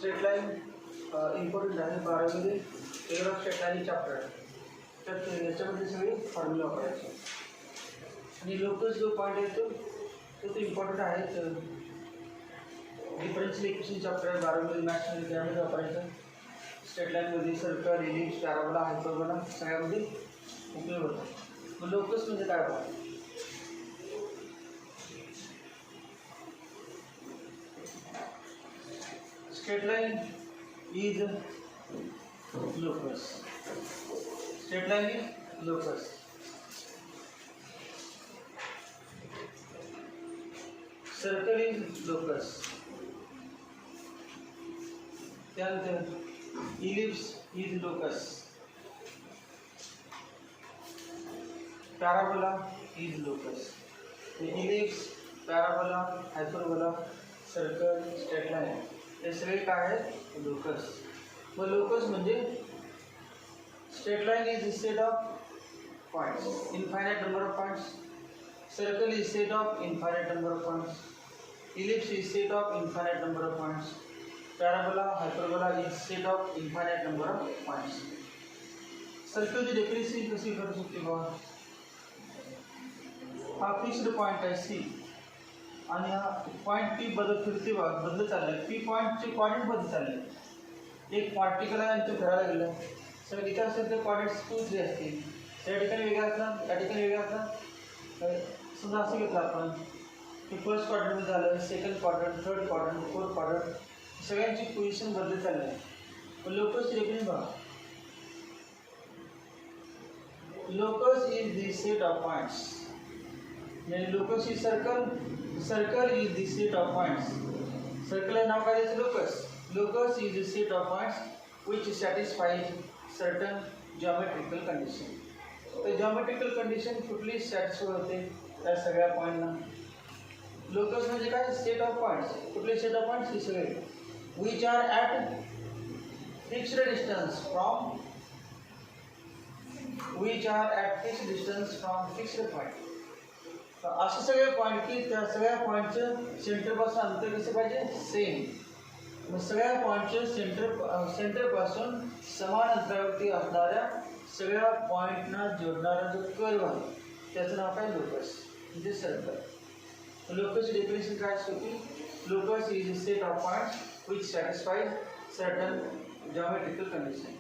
Straight line important आहे 12वीमध्ये टेलर ऑफ स्ट्रेट लाईन चॅप्टर आहे. तर याच्यामध्ये सगळे फॉर्म्युला वापरायचे आणि लोकस जो पॉईंट येतो तो इम्पॉर्टंट आहे. डिफरन्शियल इक्वेशन चॅप्टर आहे 12वीमध्ये मॅथ्समध्ये, त्यामध्ये वापरायचं. स्ट्रेट लाईनमध्ये सर्कल, एलिप्स, पॅराबोला, हायपरबोला सगळ्यामध्ये उपयोग होतो. मग लोकस म्हणजे काय बघा. Straight line is locus. Straight line is locus. Circle is locus. Then ellipse is locus. Parabola is locus. The ellipse, parabola, hyperbola, circle, straight line हे सगळे काय आहेत लोकस. मग लोकस म्हणजे straight line is a set of points, infinite number of points. Circle is set of infinite number of points. Ellipse is set of infinite number of points. Parabola, hyperbola is set of infinite number of points. Circle ची definition कशी करू शकते बघा. हा fixed point आहे C आणि हा point P बदल फिरते बदलत चाललाय. पी पॉइंटचे कोऑर्डिनेट बदलत चालले. एक पार्टिकल आहे आणि तो फिरायला गेला. सर इथे असेल तर कोऑर्डिनेट्स 2, 3 असतील. त्या ठिकाणी वेगळा असतात, त्या ठिकाणी वेगळा असतात. समजा असं घेतलं आपण की फर्स्ट क्वाड्रंटमध्ये झालं, second quadrant, third quadrant, fourth quadrant, सगळ्यांची पोझिशन बदलत चालली आहे. पण लोकसची डेफिनेशन बघा. Locus is the set of points. म्हणजे locus is circle, circle is the set of points. सर्कलला नाव काय द्यायचं locus. Locus is a set of points which satisfies certain geometrical condition. तर geometrical condition कुठली satisfy होते त्या सगळ्या पॉइंटना. लोकस म्हणजे काय सेट ऑफ पॉइंट्स. कुठले सेट ऑफ पॉइंट्स हे सगळे which are at fixed distance from fixed point. असे सगळे पॉइंट की त्या सगळ्या पॉइंटचं सेंटरपासून अंतर कसं पाहिजे सेम. मग सगळ्या पॉइंटच्या सेंटरपासून समान अंतरावरती असणाऱ्या सगळ्या पॉइंटना जोडणारा जो कर्व आहे त्याचं नाव काय लोकस म्हणजे सर्कल. लोकसची डेफिनेशन काय असते की locus is a set of points which satisfies certain geometrical condition.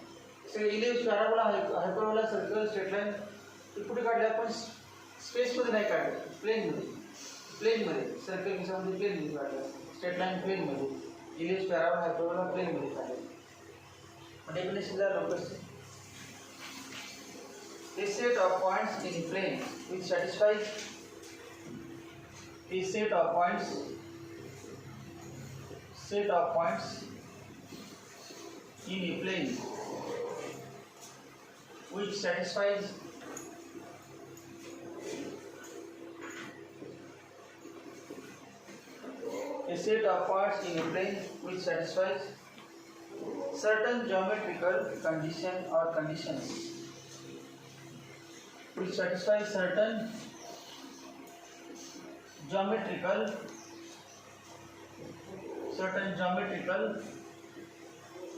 सगळे ellipse, parabola, hyperbola, circle, straight line ते कुठे काढले आपण स्पेसमध्ये नाही काढले, प्लेनमध्ये. सर्कल कशामध्ये प्लेनमध्ये काढलं, स्ट्रेट लाईन प्लेनमध्ये, इलिप्स, पॅराबोला, हायपरबोला प्लेनमध्ये काढले. डेफिनेशन झालं लोकसचे. A set of points in plane which satisfies a set of points in a plane which satisfies a set of points in a plane which satisfies certain geometrical condition or conditions. Which satisfies certain geometrical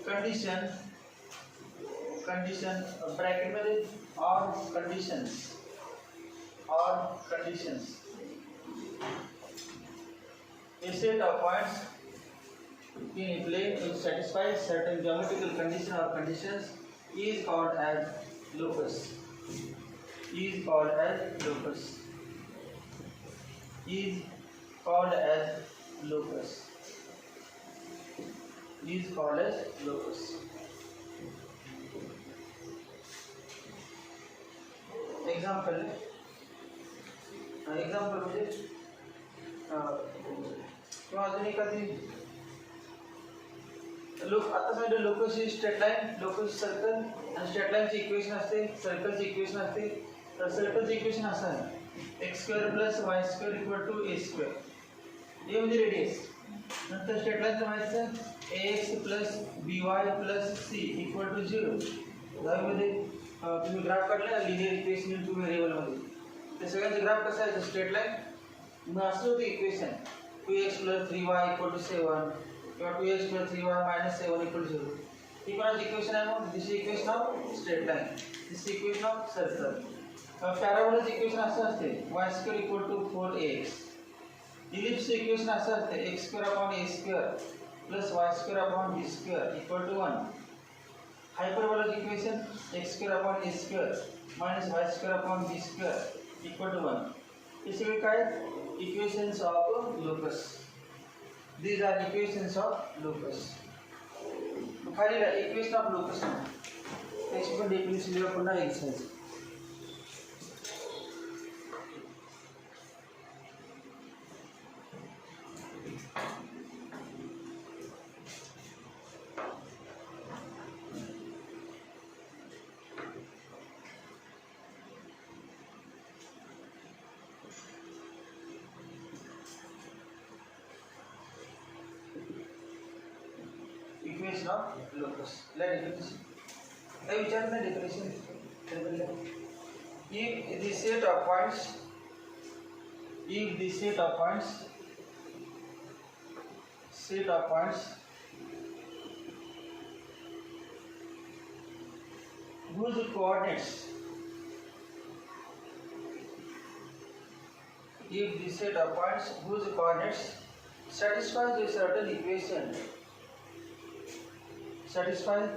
condition bracket मध्ये or conditions. A set of points in a plane which satisfies certain geometrical condition or conditions is called as locus. Is called as locus. Example म्हणजे किंवा अजून एखादी आता सांगितलं locus ही straight line, locus circle आणि straight लाईनची equation असते, सर्कलची equation असते. तर सर्कलचं इक्वेशन असं आहे x² + y² = a². ए म्हणजे रेडियस. नंतर स्ट्रेट लाईनचं माहिती ax + by + c = 0. दहावीमध्ये तुम्ही ग्राफ काढला लिनियर इक्वेशन इन 2 व्हेरिएबलमध्ये. ते सगळ्यांचे ग्राफ कसं आहे स्ट्रेट लाईन. मग असं होतं इक्वेशन 2x + 3y = 7 किंवा 2x + 3y - 7 = 0. ही कोणाची इक्वेशन आहे मग? This equation of straight line, this equation of circle. पॅराबोलाचं इक्वेशन असं असते y² = 4ax. इलिप्स इक्वेशन असं असते x² / a² + y² / b² = 1. हायपरबोलाचं equation x² / a² - y² / b² = 1. हे सगळे काय equations of locus. These are equations of locus. खाली इक्वेशन ऑफ लोकस त्याची पण डेफिनेशन लिहा पुन्हा exercise. Equation of locus. Definition विचार ना definition. If the set of points whose coordinates satisfies a certain equation, satisfies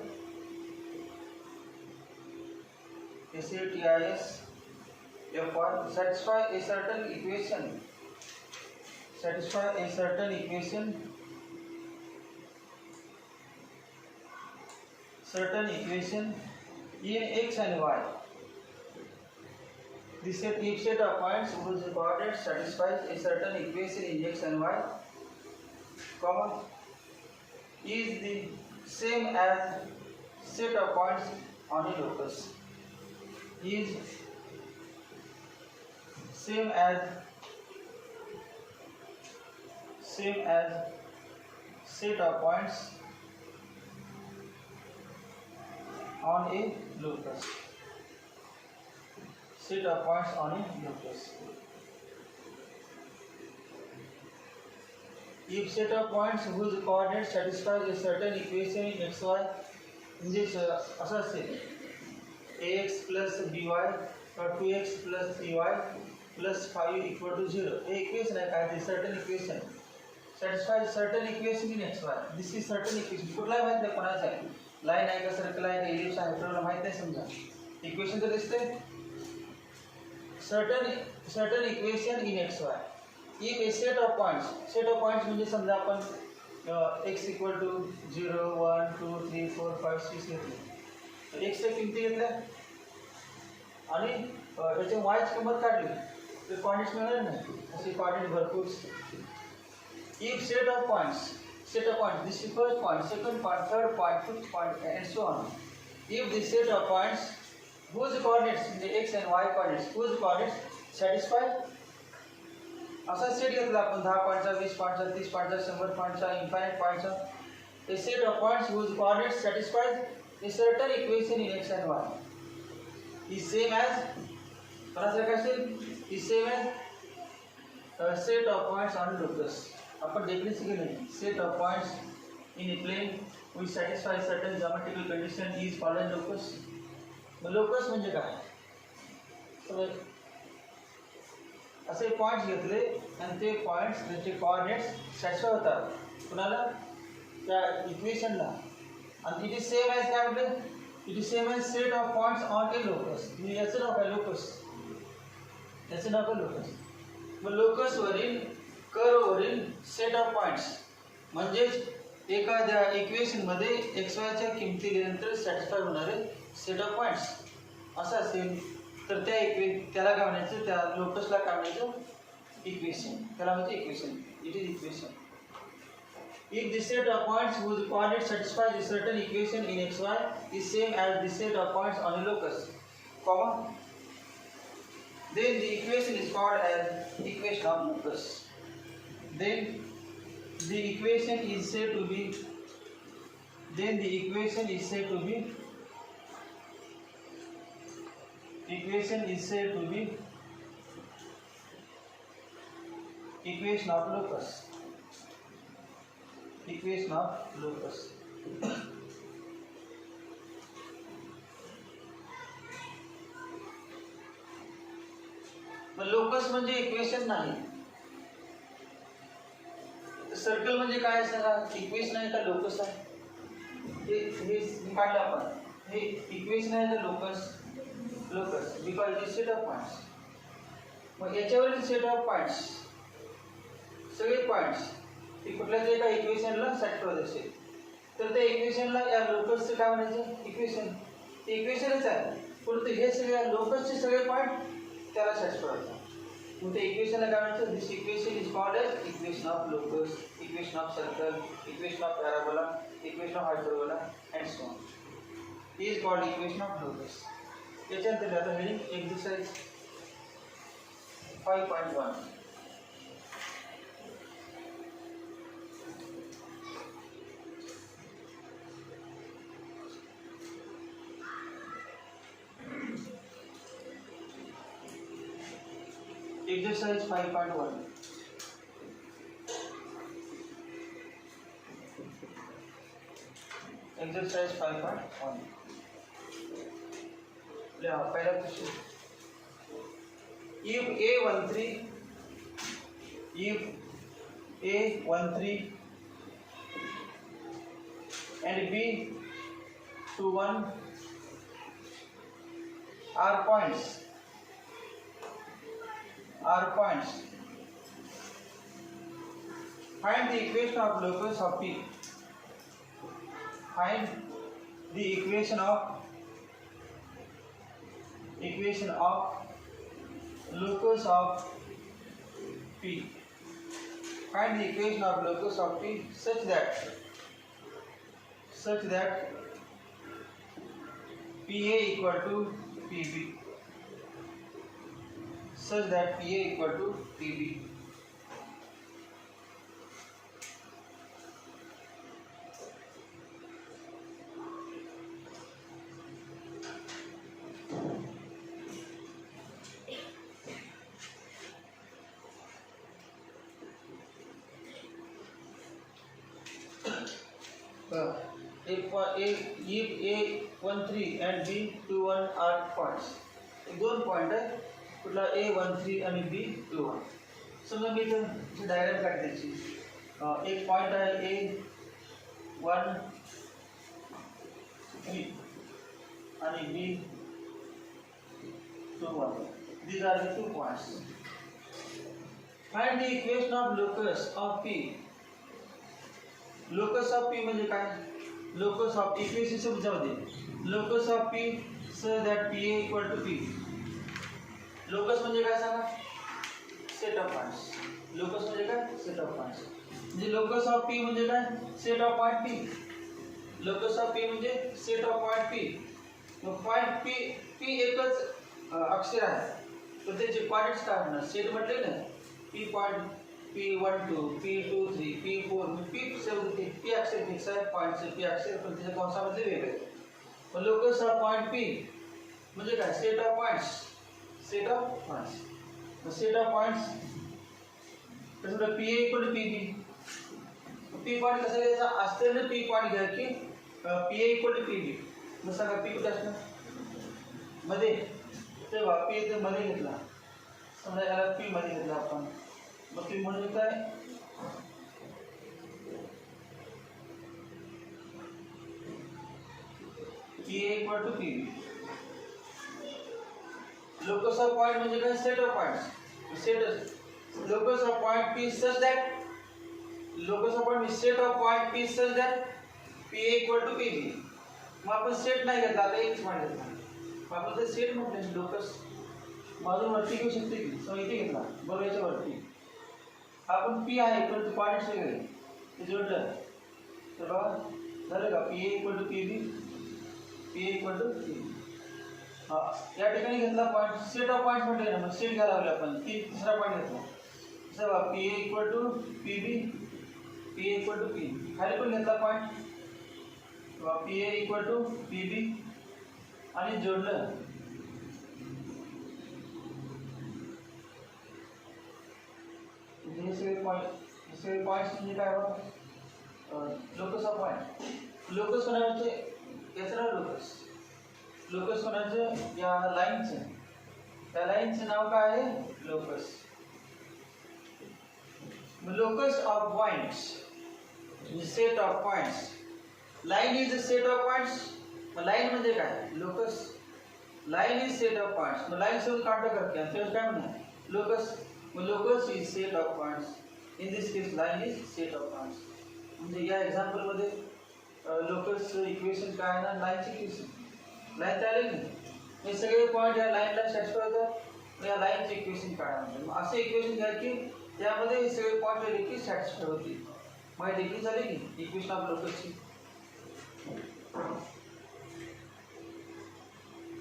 SATIS F1 satisfy a certain equation, in x and y. This set of points whose coordinates satisfies a certain equation in x and y, comma, is the same as set of points on a locus. Is same as set of points on a locus. Set of points on a locus. If set of points whose coordinates satisfies a certain equation in xy, म्हणजे असं असेल ax + by or 2x + 3y + 5 = 0. हे equation आहे काय ते certain equation satisfies certain equation in xy. This is certain equation. कुठला माहित नाही कोणाचा आहे, लाईन आहे का सर्कल आहे का इलिप्स आहे आपल्याला माहित नाही. समजा इक्वेशन तर दिसते certain equation in xy. If a set of points म्हणजे समजा आपण x = 0 1 2 3 4 5 6 घेतले तर x च्या किमती घेतल्या आणि याच्या y ची किंमत काढली तर कोऑर्डिनेट्स मिळणार नाही. असे कोऑर्डिनेट भरपूर. If set of points, this is first point, second point, third point, fifth point, and so on. If the set of points whose coordinates, the x and y coordinates, whose coordinates satisfy, असा set घेतला आपण 10 पॉइंटचा, 20 पॉइंटचा, 30 पॉइंटचा, 100 पॉइंटचा, infinite पॉइंटचा. A set of points whose coordinates satisfies a certain equation in x and y is same as, कोणासारखं असेल, is same as a set of points on locus. आपण definition केली set of points in a plane which satisfy certain geometrical condition is called as locus. Locus म्हणजे काय, तर असे points घेतले आणि ते पॉइंट्स त्याचे कोऑर्डिनेट्स सॅटिस्फाय होतात कुणाला, त्या इक्वेशनला. आणि इट इज सेम ॲज काय म्हटले, it is same as set of points on A locus. याचं नाव काय लोकस, याचं नाव काय लोकस. मग लोकसवरील कर्ववरील सेट ऑफ पॉइंट्स म्हणजेच एखाद्या इक्वेशनमध्ये एक्स वायच्या किमती गेल्यानंतर सॅटिस्फाय होणारे सेट ऑफ पॉइंट्स असं असेल तर त्या त्याला काय म्हणायचं, त्या लोकसला काय म्हणायचं, इक्वेशन. त्याला म्हणजे equation, it is equation. If the set of points whose coordinates satisfy a certain equation in xy is same as the set of points on a locus, comma, then the equation is called as equation of locus. Then the equation is said to be equation of locus. Equation of locus. Locus म्हणजे equation नाही. Circle म्हणजे काय सांगा, equation आहे का locus आहे? हे काढलं आपण. हे इक्वेशन आहे का locus? Locus because it set of points. मग याच्यावरील सेट ऑफ पॉइंट्स, सगळे पॉइंट्स हे कुठल्या तरी एका इक्वेशनला सॅटिस्फाय असेल तर त्या इक्वेशनला या लोकसचं काय म्हणायचं? इक्वेशन. ते इक्वेशनच आहे, परंतु हे सगळे लोकसचे सगळे पॉइंट त्याला सॅटिस्फाय होतात. मग त्या इक्वेशनला काय म्हणायचं? This equation is called as equation of locus, equation of circle, equation of parabola, equation of hyperbola and so on. ही is called equation of locus. त्याच्यानंतर आता हेडिंग एक्सरसाइज 5.1. Exercise 5.1. Exercise 5.1. पहला question. If A13 and B21 are points. Find the equation of locus of P. Find the equation of locus of P. Find the equation of locus of P such that PA equal to PB. Such that PA equal to PB. If A13 and B21 are points, दोन point आहे. कुठला A13 आणि B21. समजा मी इथं diagram काढायची. एक point आहे A13 आणि B21. These are the 2 points. Find the equation of locus of P. Locus of P म्हणजे काय? Locus of equation समजावते. Locus of P such that PA equal to P. Locus म्हणजे काय सांगा? Set of points. Locus म्हणजे काय? Set of points. म्हणजे locus of P म्हणजे काय? Set of point P. Locus of P म्हणजे सेट ऑफ पॉइंट पी. मग पॉइंट पी एकच अक्षर आहे, तर त्याचे पॉइंट्स काय होणार? सेट म्हटले ना, P point P12, P23, P4, P7, P अक्षर फिक्स आहे, पॉइंटचे P अक्षर पण त्याच्या कंसामध्ये वेगळे. पण लोकस ऑफ पॉइंट P म्हणजे काय? Set of points. Set of points कसं P A equal to P B. P point कसं घ्यायचा? असताना पी पॉइंट घ्या की P A equal to P B. मग सांगा पी कुठे असणार? मध्ये. तेव्हा पी इथे मध्ये घेतला, समजा याला पी मध्ये घेतला आपण. मग पी म्हणजे काय? P A equal to P B. Locus of point म्हणजे काय? Set of points. Locus of point P such that set of point P such that PA equal to PB. मग आपण सेट नाही घेतला, आता एकच पॉइंट घेतला. आपण जर सेट म्हटलं लोकस मागून वरती घेऊ शकते की? सो इथे घेतला बरोबर, याच्या वरती आपण P आहे परंतु पॉइंट्स वेगळे ते जोडलं तर बघा झालं का? PA equal to PB. या ठिकाणी घेतला पॉइंट. सेट ऑफ पॉइंट म्हटले ना, मग सेट घ्यायला लागले आपण. तिसरा पॉइंट घेतला. जसा PA equal to PB, PA equal to PB. खाली पण घेतला point, PA equal to PB आणि जोडलं. हे सगळे पॉइंट्स म्हणजे काय बघा? Locus of point. लोकस कोणाचे याचं नाव लोकस. लोकस कोणाचं या लाईनचं. त्या लाईनचं नाव काय आहे locus. Locus of points set of points. Line is a set of points. मग लाईन म्हणजे काय locus. Line is set of points. मग लाईन सोबत काउंटर करते आणि त्याचं काय म्हणणार लोकस. मग locus is set of points. In this case line is set of points. म्हणजे या एक्झाम्पलमध्ये लोकस इक्वेशन काय आहे ना लाईनची इक्वेशन. लाईन तयार आहे की हे सगळे पॉईंट या लाईनला सॅटिस्फाय होतात. या लाईनचे इक्वेशन काढा म्हणजे मग असं इक्वेशन घ्या की त्यामध्ये हे सगळे पॉईंट देखील सॅटिस्फाय होतील. मग देखील झाले की इक्वेशन ऑफ लोकसची.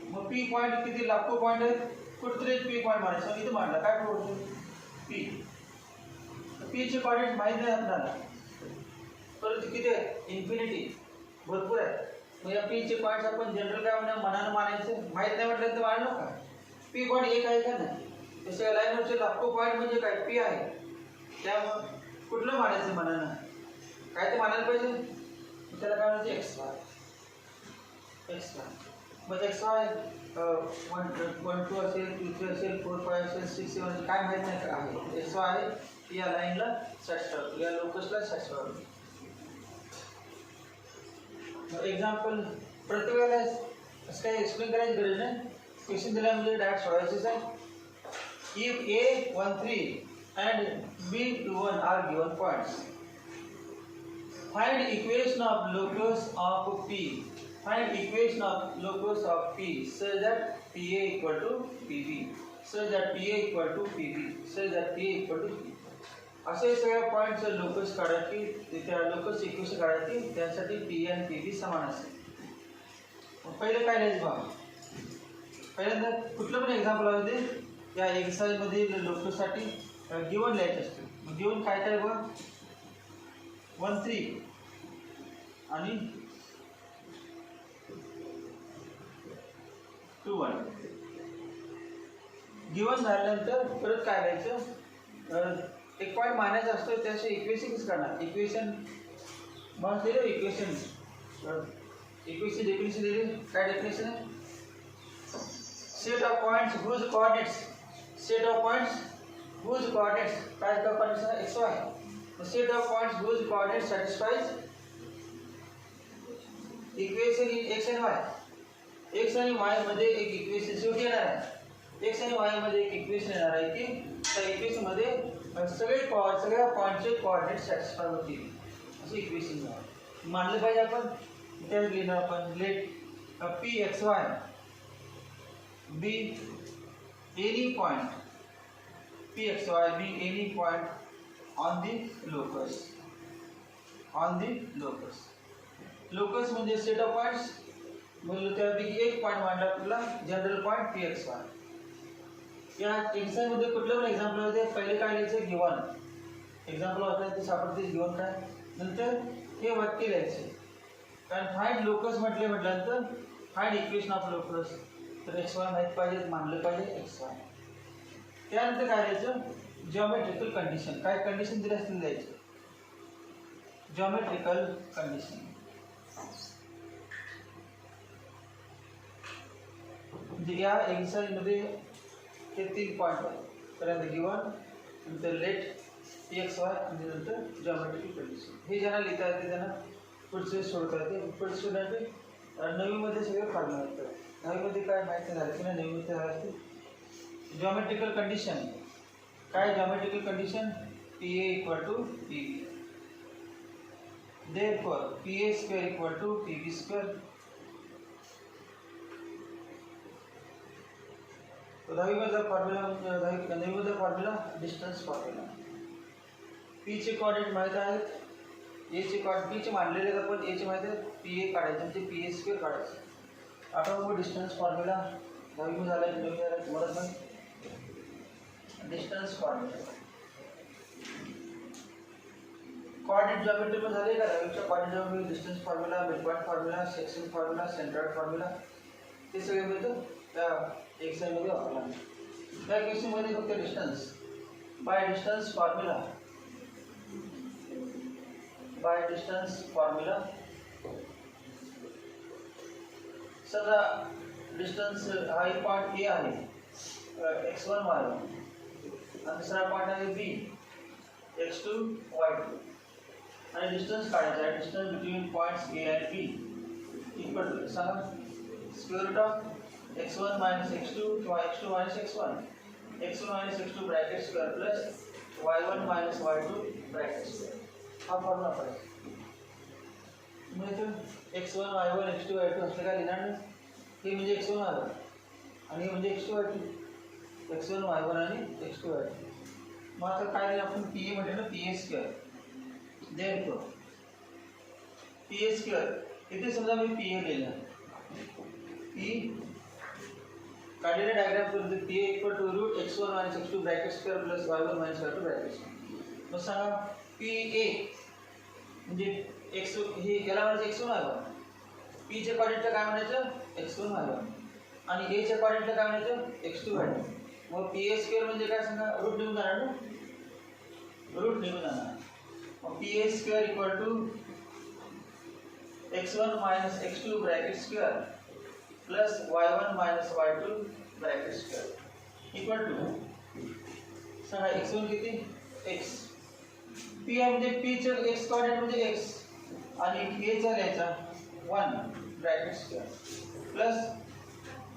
मग पी पॉईंट किती लाखो पॉईंट आहेत. कुठेतरी पी पॉईंट मारायचं इथं मांडला काय करू पी. पीचे कॉर्डिनेट माहीत नाही आपल्याला परंतु किती आहे इन्फिनिटी भरपूर आहे. मग या पीचे पॉईंट्स आपण जनरल काय म्हणा मनानं मानायचं. माहीत नाही म्हटलं तर मानलो का. पी पॉईंट एक आहे का नाही. तसं लाईनवरचे लाखो पॉईंट म्हणजे काय पी आहे. त्यामुळं कुठलं मानायचं मनानं काय ते मानायला पाहिजे. त्याला काय म्हणायचं एक्स वाय. एक्स वाय मग एक्स वाय 1 2 असेल 2 3 असेल 4 5 असेल 6 7 काय माहीत नाही का आहे. एक्स वाय आहे या लाईनला सॅटिस्फाय या लोकसला सॅटिस्फाय होईल. एक्झाम्पल प्रत्येक वेळेला असं काही एक्सप्लेन करायची गरज नाही. क्वेश्चन दिला म्हणजे डायरेक्ट सोडवायचेच आहे. If A 1 3 and B 2 1 are given points, find equation of locus of P. Find equation of locus of P such that PA equal to PB, such that PA equal to PB, such that PA equal to P. असे सगळ्या पॉईंटचं locus काढायची त्या locus equation काढायची त्यासाठी P आणि P बी समान असेल. पहिलं काय लिहायचं बघा. पहिल्यांदा कुठलं पण एक्झाम्पल आहे ते या एक्सरसाइजमधील लोकससाठी गिवन लिहायचं असतं. गिवन काय काय बघा 1 3 आणि 2 1. गिवन झाल्यानंतर परत काय लिहायचं एक पॉईंट मानायचा असतो त्याचे इक्वेशन कसं करणार. इक्वेशन मग दिले इक्वेशन डेफिनेशन दिली काय डेफिनेशन आहे. Set of points whose coordinates. Set of points whose coordinates काय का coordinates x y. Set of points whose coordinates satisfies equation in x and y. X आणि वाय मध्ये एक इक्वेशन शेवटी येणार आहे. एक्स आणि वाय मध्ये एक इक्वेशन येणार आहे की त्या इक्वेशन मध्ये सगळ्या पॉईंटचे कोऑर्डिनेट सॅटिस्फाय होतील असे इक्वेशन मानलं पाहिजे आपण. त्यात लिहिणार आपण let P x y be any point P x y be any point on the locus. On the locus. Locus म्हणजे सेट ऑफ पॉईंट्स म्हणजे त्यापैकी एक पॉईंट मांडला आपल्याला general point P x y. या एक्झाममध्ये कुठलं पण एक्झाम्पल होते पहिले काय लिहायचं गिवन. एक्झाम्पल होता ते सापडते गिवन काय नंतर हे वाक्य लिहायचे. कारण फाइंड लोकस म्हटल्यानंतर फाइंड इक्वेशन ऑफ लोकस तर एक्स वाय माहीत पाहिजे मानलं पाहिजे एक्स वाय. त्यानंतर काय लिहायचं जिओमेट्रिकल कंडिशन. काय कंडिशन दिली असतील द्यायचं जिओमेट्रिकल कंडिशन. म्हणजे या एक्झाममध्ये हे 3 पॉईंट आहे. पर्यंत गिवन नंतर लेट पी एक्स वाय आणि नंतर जिओमेट्रिकल कंडिशन. हे ज्यांना लिहिता येते त्यांना पुढचे सोडता येते. पुढचे सोडण्याचे नवीमध्ये सगळे फॉर्म्युला असतात. नवीमध्ये काय माहिती झालं की नाही नवीमध्ये झालं असते जिओमेट्रिकल कंडिशन. काय geometrical condition P A equal to P B. Therefore P A square equal to P B square. दहावीमधला फॉर्म्युला डिस्टन्स फॉर्म्युला. पीचे कॉर्डिनेट माहीत आहेत. एचे पीचे मानलेले आहेत आपण एचे माहीत आहेत. पी ए काढायचं म्हणजे पी ए स्क्वेअर काढायचं. आता मग डिस्टन्स फॉर्म्युला दहावी झाला नवीन झाला तुम्हाला पण डिस्टन्स फॉर्म्युला. कॉर्डिनेट जिओमेट्री पण झाले का दहावीच्या coordinate geometry distance formula mid point formula section formula centroid formula ते सगळे मिळतं त्या एक्सरसाइजमध्ये वापरला. त्या क्वेश्चनमध्ये फक्त distance bye distance formula by distance formula. समजा डिस्टन्स हा एक पॉइंट ए आहे x1 y1 आणि दुसरा पॉइंट आहे बी x2 y2 आणि डिस्टन्स काढायचा आहे. डिस्टन्स बिटवीन पॉइंट्स ए आणि बी इक्वल टू सांगा square root of x1 minus x2 किंवा x2 minus x1 x1 minus x2 bracket square plus y1 minus y2 bracket square हा formula पाहिजे. म्हणजे x1 y1 x2 y2 असं काय लिहिणार नाही. हे म्हणजे x1 y1 आणि हे म्हणजे x2 y2 x1 y1 आणि x2 y2. मग आता काय लिहिलं आपण पी ए म्हटलं ना P A square therefore P A square इथे समजा मी पी ए लिहिलं पी काढलेल्या डायग्राम करून P A equal to root x1 minus x2 bracket square plus y1 minus y2 bracket square. मग सांगा पी ए म्हणजे एक्स हे याला म्हणायचं x1 y1 पी च्या कॉर्डिनेटला काय म्हणायचं x1 y1 आणि ए च्या कॉर्डिनेटला काय म्हणायचं x2 y2. मग पी ए स्क्वेअर म्हणजे काय सांगा रूट निघून जाणार ना रूट निघून जाणार. मग P A square equal to x1 minus x2 bracket square plus y1 minus y2 bracket square equal to सांगा x1 किती x पी म्हणजे पी चा x कॉर्डिनेट म्हणजे x आणि ए चा घ्यायचा 1 bracket square plus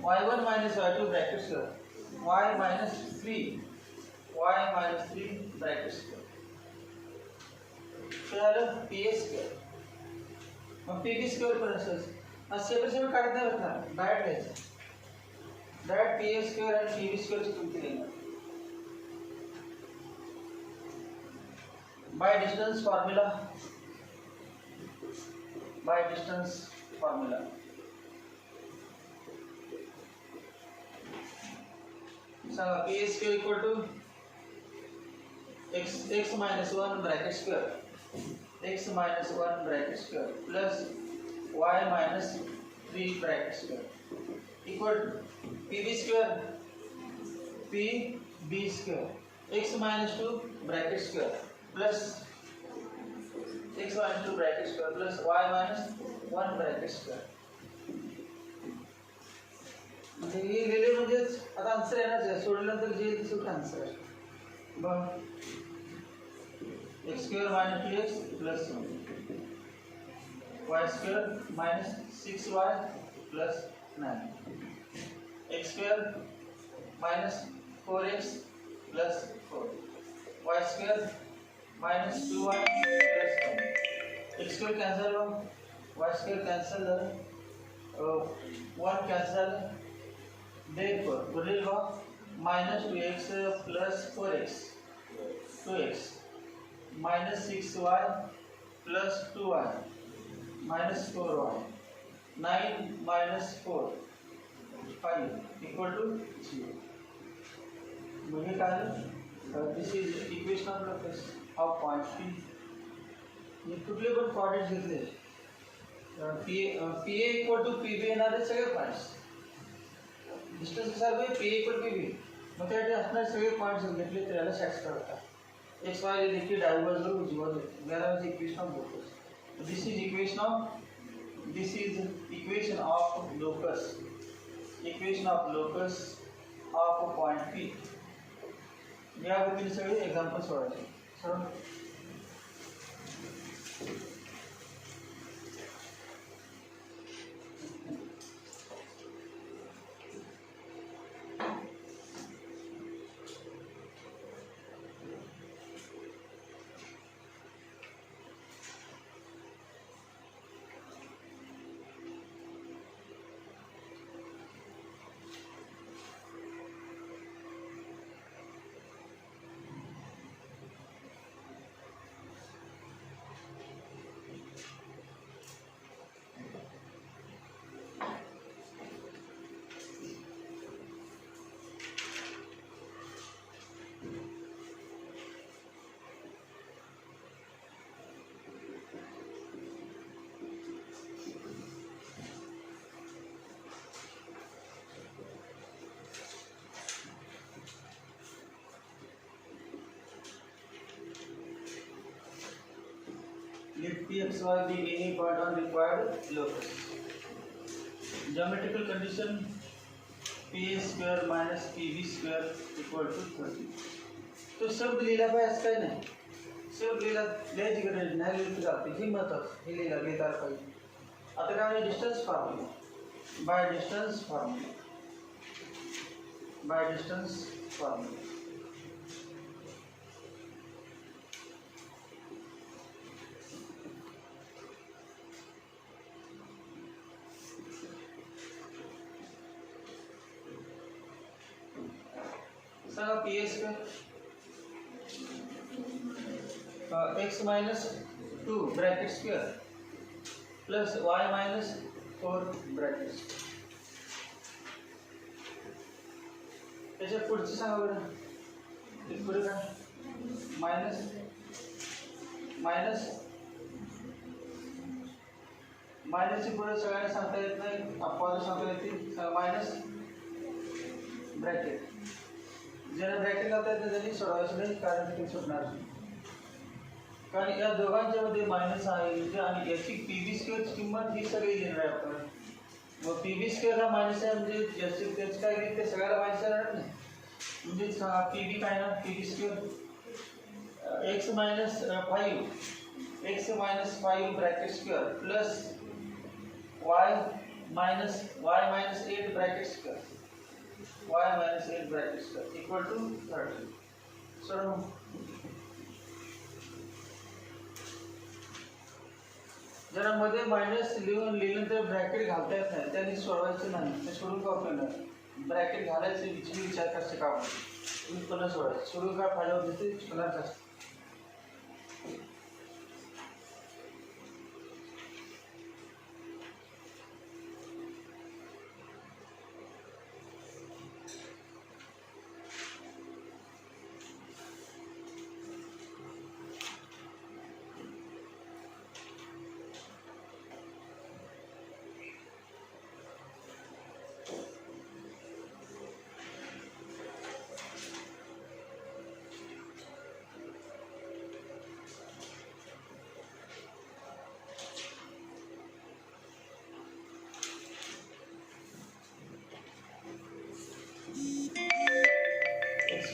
y1 minus y2 bracket square y minus 3 bracket square. तर P A square मग पी बी स्क्वेअर पण असंच सेपरेट काढत नाही होत ना डायरेक्ट घ्यायचं डायरेक्ट पी ए स्क्वेअर आणि पी बी स्क्वेअरची किंमत लिहिणार बाय डिस्टन्स फॉर्म्युला. सांगा P A square equal to x minus 1 bracket square x minus 1 bracket square plus y minus 3 bracket square equal to P B square x minus 2 bracket square plus x minus 2 bracket square plus y minus 1 bracket square. म्हणजे हे लिहिले म्हणजेच आता answer येणार आहे सोडल्यानंतर जे दिसेल आन्सर आहे. बघ x square minus 2x plus y square minus 6y plus 9 x square minus 4x plus 4 y square minus 2y plus 1 x square cancel हो y स्क्वेअर कॅन्सल झालं 1 कॅन्सल झालं therefore will go minus 2x plus 4x 2x minus 6y plus 2y minus 4y 9 minus 4 5 equal to 0. म्हणजे काय this is equation of point P. हे कुठले पण coordinates घेतले P A equal to P B येणारे सगळे points distance कसा आहे पी इक्वल पी बी मग त्यासाठी असणारे सगळे पॉईंट्स घेतले तर याला सॅटिस्फाय होतात. एक्स वाय देखील डावी बाजूला उजवी बाजू याला equation of locus. This is equation of locus of point P. या पद्धतीने सगळे एक्झाम्पल सोडायचे. Sir P x y be any point on required locus. Geometrical condition p a square minus pb square equal to 30. तो शब्द लिहिला पाहिजे असं काही नाही. शब्द लिहायची गरज नाही, लिहिली चालते. ही महत्वाचं हे लिहिता पाहिजे. आता काय distance formula by distance formula सांगा P A square x minus 2 bracket square plus y minus 4 bracket square. त्याच्या पुढचं सांगा बरं. पुढे काय मायनस मायनसची पुढे सगळ्यांना सांगता येत नाही, अपवाद सांगता येतील. मायनस ब्रॅकेट ज्याला ब्रॅकेट लावता येत नाही त्यांनी सोडवायचं नाही, कारण ते सुटणार. कारण या दोघांच्या मध्ये मायनस आहे आणि याची पी बी स्क्वेअरची किंमत ही सगळी लिहिणार आहे आपण. मग पी बी स्क्वेअर हा मायनस आहे म्हणजे ज्याचे तेच काय ते सगळ्याला मायनस येणार नाही. म्हणजे पी बी काय ना P B square x minus 5 bracket square plus y minus 8 bracket square equal to 30. So जरा मध्ये मायनस लिहिलं तर ब्रॅकेट घालता येत नाही, त्यांनी सोडवायचं नाही. ते सोडून का उपयोग नाही. ब्रॅकेट घालायचे विचार करते का तुम्ही पुन्हा सोडायचं. सोडून काय फायदा होत ते पुन्हा असतं.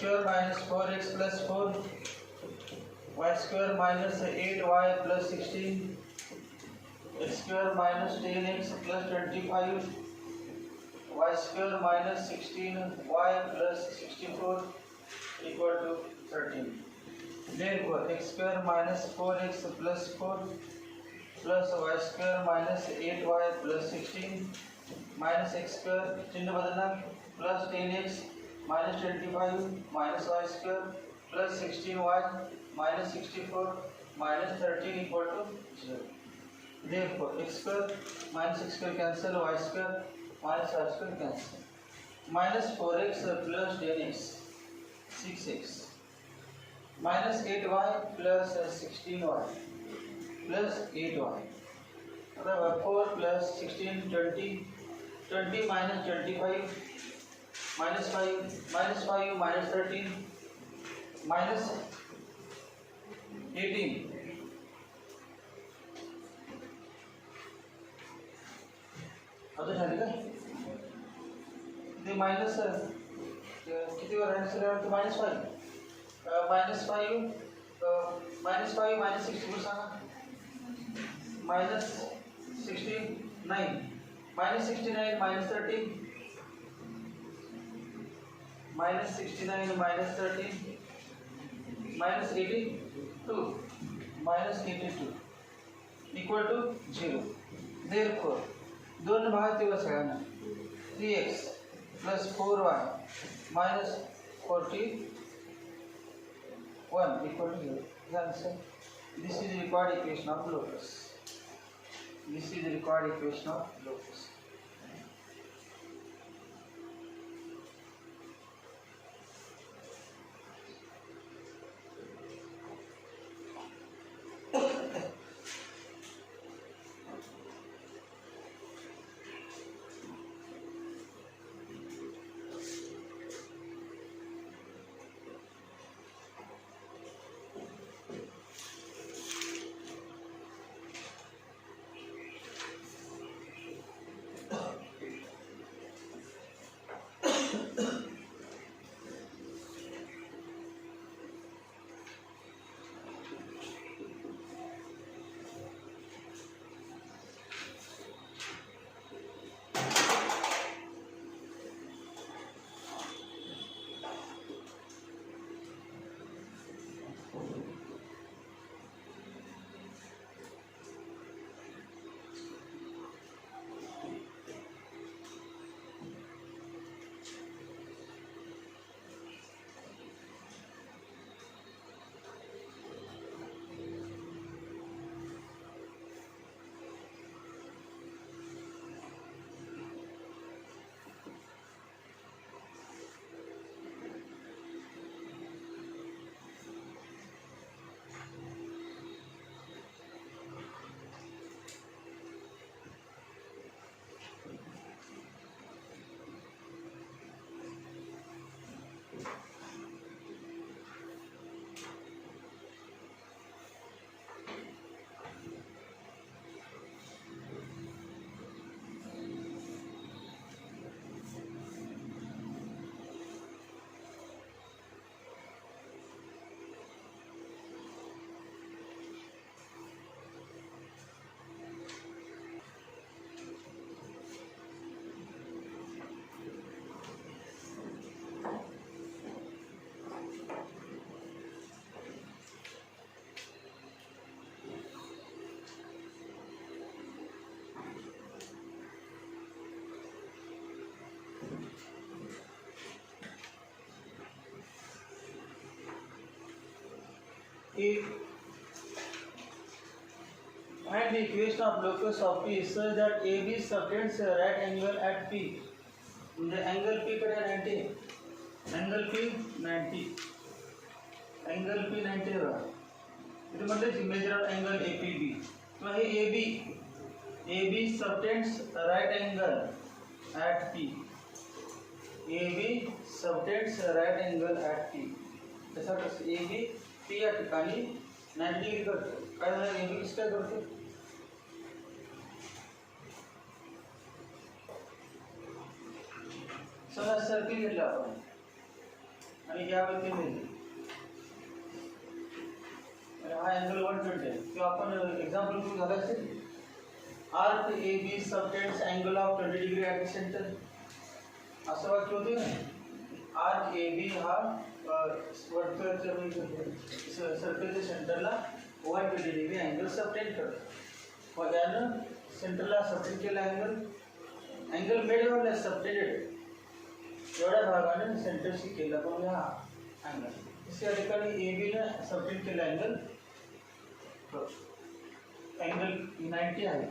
square minus 4x plus 4 y square minus 8y plus 16 x square minus 10x plus 25 y square minus 16y plus 64 equal to 13. Therefore x square minus 4x plus 4 plus y square minus 8y plus 16 minus x square चिन्ह बदलना plus 10x minus 25 minus y square plus 16y minus 64 minus 13 equal to 0. Therefore x square minus x square cancel, y square minus y square cancel. Minus 4x plus 10x 6x minus 8y plus 16y plus 8y. 4 plus 16 20 minus 25 minus 5 minus 13 minus 18. आता झाले का ते minus किती वर answer minus 5 minus 64 सांगा minus 69 minus 69 minus 13 minus 69 minus 13 minus 82 minus 82 equal to 0. Therefore दोन भाग दिवस सगळ्यांना 3x plus 4y minus 41 equal to 0. Answer. This is the required equation of locus. This is the required equation of locus. if and the equation of locus of P is such that AB subtends a right angle at P. म्हणजे angle P कडे 90, angle P 90, angle P 90 बघा. इथे म्हटलं की measure of angle APB किंवा हे AB subtends right angle at P. AB subtends right angle at P. जसा कसं AB P या ठिकाणी 90 डिग्री करतो. काय झालं AB कसं काय करतो? चला सर्किल घेतलं आपण आणि यावरती लिहिलं. हा अँगल 120 आहे किंवा आपण एक्झाम्पल घेऊन झालं असेल arc AB subtends angle of 20 degree at centre. असं वाक्य होते ना. आर्क AB हा वर्तुळाच्या सर्कलच्या सेंटरला 120 डिग्री अँगल सबटेंड करतो. मग यानं सेंटरला सबटेंड केला अँगल मेड ऑन सबटेंडेड एवढ्या भागाने सेंटरशी केला पण हा अँगल इस या ठिकाणी AB ने सबटेंड केला अँगल 90 आहे.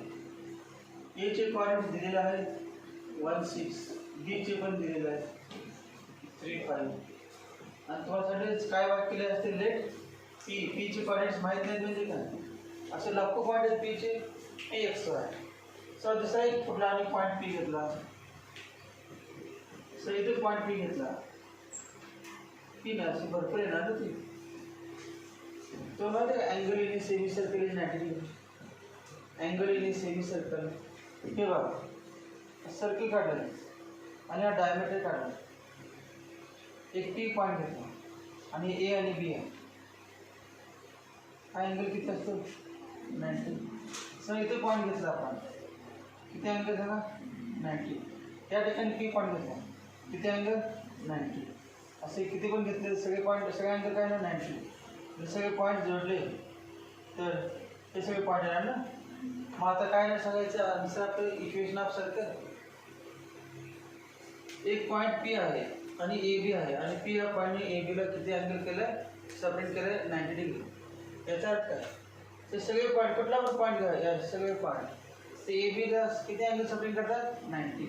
A चे पॉइंट दिलेले आहे 16, B चे पण दिलेले आहे 35 आणि तुम्हाला काय वाक्य केले असते लेट P चे पॉइंट्स माहित नाही म्हणजे काय असे लाखो पॉइंट आहेत P चे PXY. सो दुसरा एक कुठला आणि पॉइंट P घेतला. सो इथे पॉइंट P घेतला P ना अशी भरपूर येणार ना ती. तो माहिती आहे angle in semi circle is 90 degree. Angle in semi circle हे बघा सर्कल काढलं आणि हा डायमीटर काढला. एक P पॉइंट घेतला आणि A आणि B आहे. हा अँगल किती असतो 90. सो इथे पॉइंट घेतला आपण किती अँगल झाला 90. त्या ठिकाणी P पॉइंट घेतला किती अँगल 90. असे किती पण घेतले सगळे पॉइंट सगळे अँगल काय ना 90. जर सगळे पॉइंट जोडले तर हे सगळे पॉइंट येणार ना. मग आता काय नाही सांगायचं आन्सर आपलं इक्वेशन ऑफ सर्कल. एक पॉइंट P आहे आणि AB आहे आणि P या पॉइंटने AB ला किती अँगल केलं सबटेंड केलं 90 डिग्री. याचा अर्थ काय ते सगळे पॉइंट कुठला पण पॉइंट घ्या या सगळे पॉइंट ते AB ला किती अँगल सबटेंड करतात 90.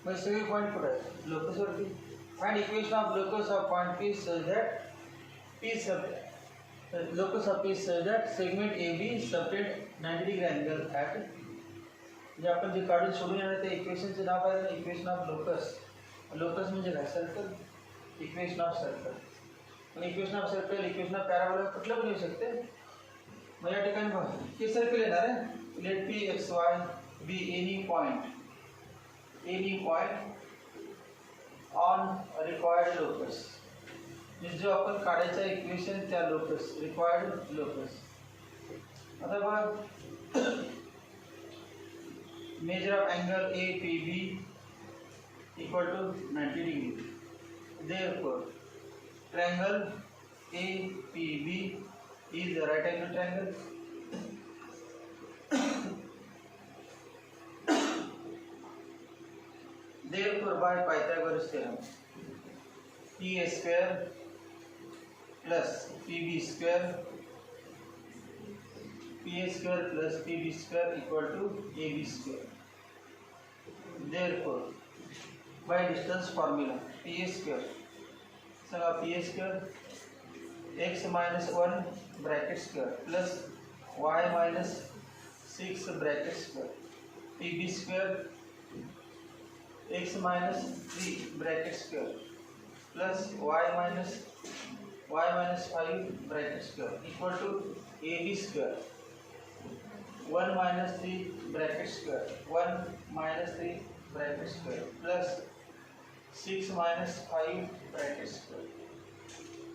मग सगळे पॉइंट कुठे आहेत लोकसवरती. Find equation of locus of point P such that P subtend locus of P such that segment AB subtend 90 degree angle at. जे आपण जे काढून सोडून येणार त्या इक्वेशनचे नाव आहे इक्वेशन ऑफ लोकस. लोकस म्हणजे काय सर्कल. इक्वेशन ऑफ सर्कल आणि equation of circle equation of parabola कुठलं पण येऊ शकते. मग या ठिकाणी बघा हे सर्कल येणार आहे late PXY be any point on required locus. जो आपण काढायचा इक्वेशन त्या लोकस रिक्वायर्ड लोकस. आता बघा measure of angle APB equal to 90 degree. Therefore triangle APB is a right angle triangle. Therefore by Pythagoras theorem PA square plus PB square plus PB square equal to AB square. Therefore by distance formula PA square. So PA square x minus 1 bracket square plus y minus 6 bracket square. PB square x minus 3 bracket square plus y minus 5 bracket square equal to AB square 1 minus 3 bracket square 1 minus 3 bracket square plus 6 minus 5 bracket square.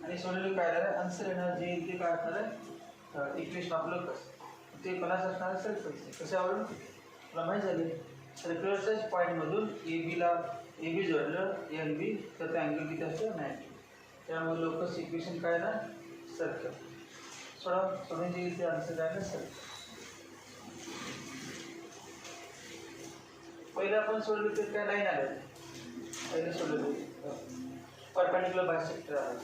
आणि सोडलेलं काय झालं answer येणार जे ते काय असणार आहे equation of locus. ते 50 असणार सर्कल कशावरून तुला माहीत झाले सर्क्युलरच्याच पॉईंटमधून AB जोडलं LB तर ते अँगल किती असतं 90. त्यामुळे लोकस इक्वेशन काय ना सर्कल. सोडून जे ते आन्सर काय ना सर्कल. पहिले आपण सोडलं तर काय लाईन आलं पहिले सोडलं परपेंडिक्युलर बायसेक्टर आलं.